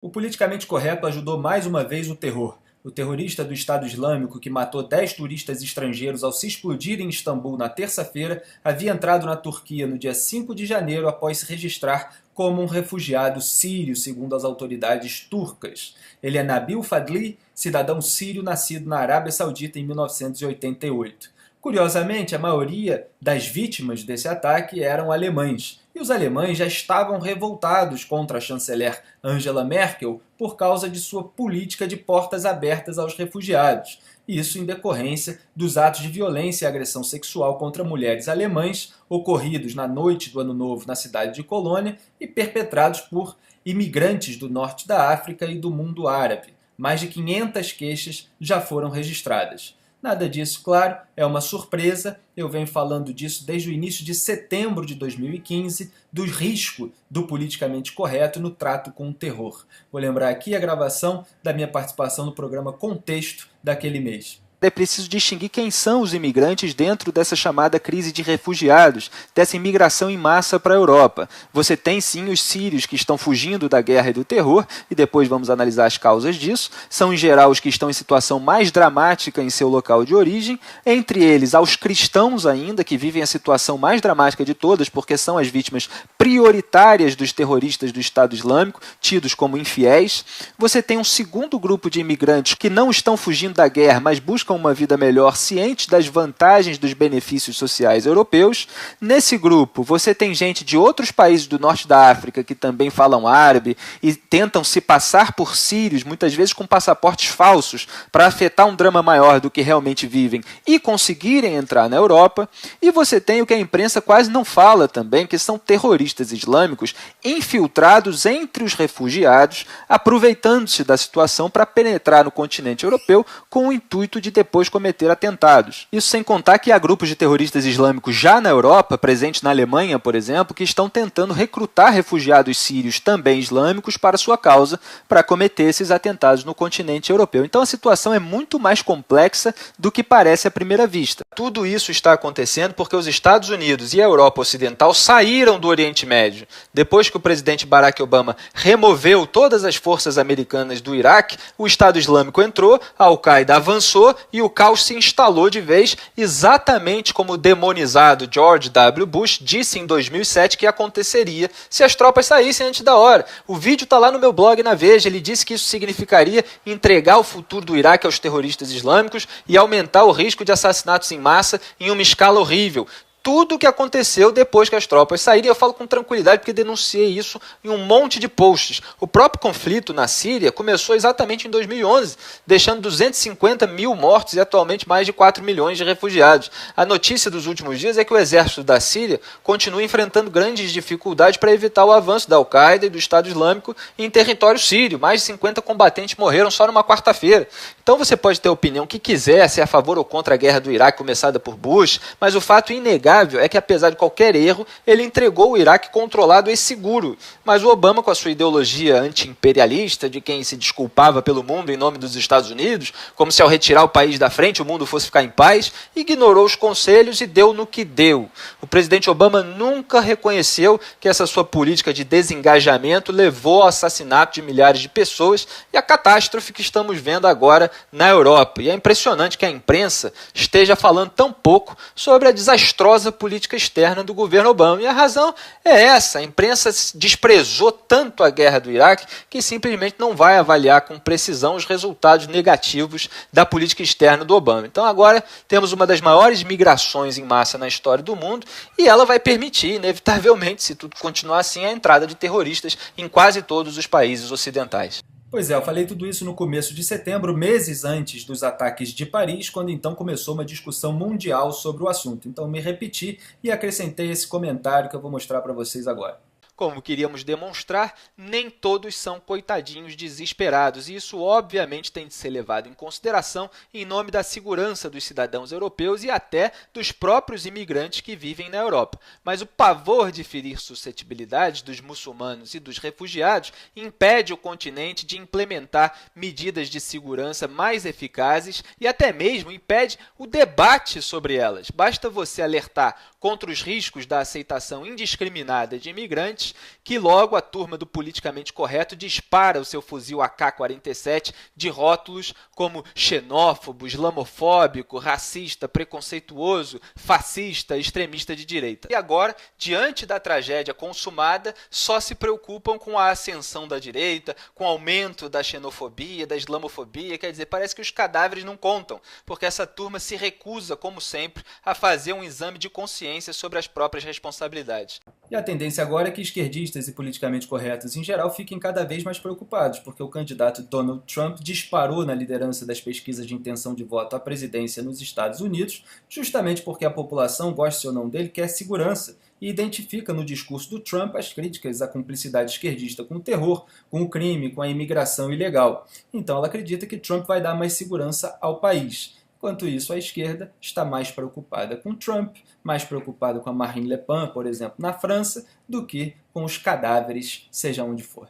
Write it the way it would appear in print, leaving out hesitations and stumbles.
O politicamente correto ajudou mais uma vez o terror. O terrorista do Estado Islâmico, que matou 10 turistas estrangeiros ao se explodir em Istambul na terça-feira, havia entrado na Turquia no dia 5 de janeiro após se registrar como um refugiado sírio, segundo as autoridades turcas. Ele é Nabil Fadli, cidadão sírio nascido na Arábia Saudita em 1988. Curiosamente, a maioria das vítimas desse ataque eram alemães, e os alemães já estavam revoltados contra a chanceler Angela Merkel por causa de sua política de portas abertas aos refugiados, isso em decorrência dos atos de violência e agressão sexual contra mulheres alemãs ocorridos na noite do Ano Novo na cidade de Colônia e perpetrados por imigrantes do norte da África e do mundo árabe. Mais de 500 queixas já foram registradas. Nada disso, claro, é uma surpresa. Eu venho falando disso desde o início de setembro de 2015, do risco do politicamente correto no trato com o terror. Vou lembrar aqui a gravação da minha participação no programa Contexto daquele mês. É preciso distinguir quem são os imigrantes dentro dessa chamada crise de refugiados, dessa imigração em massa para a Europa. Você tem sim os sírios que estão fugindo da guerra e do terror, e depois vamos analisar as causas disso. São em geral os que estão em situação mais dramática em seu local de origem, entre eles aos cristãos ainda, que vivem a situação mais dramática de todas, porque são as vítimas prioritárias dos terroristas do Estado Islâmico, tidos como infiéis. Você tem um segundo grupo de imigrantes que não estão fugindo da guerra, mas buscam uma vida melhor, cientes das vantagens dos benefícios sociais europeus. Nesse grupo, você tem gente de outros países do norte da África que também falam árabe e tentam se passar por sírios, muitas vezes com passaportes falsos, para afetar um drama maior do que realmente vivem e conseguirem entrar na Europa. E você tem o que a imprensa quase não fala também, que são terroristas islâmicos infiltrados entre os refugiados, aproveitando-se da situação para penetrar no continente europeu com o intuito de depois cometer atentados. Isso sem contar que há grupos de terroristas islâmicos já na Europa, presentes na Alemanha, por exemplo, que estão tentando recrutar refugiados sírios também islâmicos para sua causa, para cometer esses atentados no continente europeu. Então a situação é muito mais complexa do que parece à primeira vista. Tudo isso está acontecendo porque os Estados Unidos e a Europa Ocidental saíram do Oriente Médio. Depois que o presidente Barack Obama removeu todas as forças americanas do Iraque, o Estado Islâmico entrou, a Al-Qaeda avançou e o caos se instalou de vez, exatamente como o demonizado George W. Bush disse em 2007 que aconteceria se as tropas saíssem antes da hora. O vídeo está lá no meu blog na Veja. Ele disse que isso significaria entregar o futuro do Iraque aos terroristas islâmicos e aumentar o risco de assassinatos em massa em uma escala horrível. Tudo o que aconteceu depois que as tropas saíram, eu falo com tranquilidade porque denunciei isso em um monte de posts. O próprio conflito na Síria começou exatamente em 2011, deixando 250 mil mortos e atualmente mais de 4 milhões de refugiados. A notícia dos últimos dias é que o exército da Síria continua enfrentando grandes dificuldades para evitar o avanço da Al-Qaeda e do Estado Islâmico em território sírio. Mais de 50 combatentes morreram só numa quarta-feira. Então você pode ter a opinião que quiser, se é a favor ou contra a guerra do Iraque começada por Bush, mas o fato inegável é que, apesar de qualquer erro, ele entregou o Iraque controlado e seguro. Mas o Obama, com a sua ideologia anti-imperialista, de quem se desculpava pelo mundo em nome dos Estados Unidos, como se ao retirar o país da frente o mundo fosse ficar em paz, ignorou os conselhos e deu no que deu. O presidente Obama nunca reconheceu que essa sua política de desengajamento levou ao assassinato de milhares de pessoas e à catástrofe que estamos vendo agora na Europa. E é impressionante que a imprensa esteja falando tão pouco sobre a desastrosa política externa do governo Obama. E a razão é essa: a imprensa desprezou tanto a guerra do Iraque que simplesmente não vai avaliar com precisão os resultados negativos da política externa do Obama. Então agora temos uma das maiores migrações em massa na história do mundo e ela vai permitir, inevitavelmente, se tudo continuar assim, a entrada de terroristas em quase todos os países ocidentais. Pois é, eu falei tudo isso no começo de setembro, meses antes dos ataques de Paris, quando então começou uma discussão mundial sobre o assunto. Então me repeti e acrescentei esse comentário que eu vou mostrar para vocês agora. Como queríamos demonstrar, nem todos são coitadinhos desesperados, e isso obviamente tem de ser levado em consideração em nome da segurança dos cidadãos europeus e até dos próprios imigrantes que vivem na Europa. Mas o pavor de ferir suscetibilidades dos muçulmanos e dos refugiados impede o continente de implementar medidas de segurança mais eficazes e até mesmo impede o debate sobre elas. Basta você alertar contra os riscos da aceitação indiscriminada de imigrantes, que logo a turma do politicamente correto dispara o seu fuzil AK-47 de rótulos como xenófobo, islamofóbico, racista, preconceituoso, fascista, extremista de direita. E agora, diante da tragédia consumada, só se preocupam com a ascensão da direita, com o aumento da xenofobia, da islamofobia. Quer dizer, parece que os cadáveres não contam, porque essa turma se recusa, como sempre, a fazer um exame de consciência sobre as próprias responsabilidades. E a tendência agora é que esquerdistas e politicamente corretos em geral fiquem cada vez mais preocupados, porque o candidato Donald Trump disparou na liderança das pesquisas de intenção de voto à presidência nos Estados Unidos, justamente porque a população, goste ou não dele, quer segurança e identifica no discurso do Trump as críticas à cumplicidade esquerdista com o terror, com o crime, com a imigração ilegal. Então ela acredita que Trump vai dar mais segurança ao país. Enquanto isso, a esquerda está mais preocupada com Trump, mais preocupada com a Marine Le Pen, por exemplo, na França, do que com os cadáveres, seja onde for.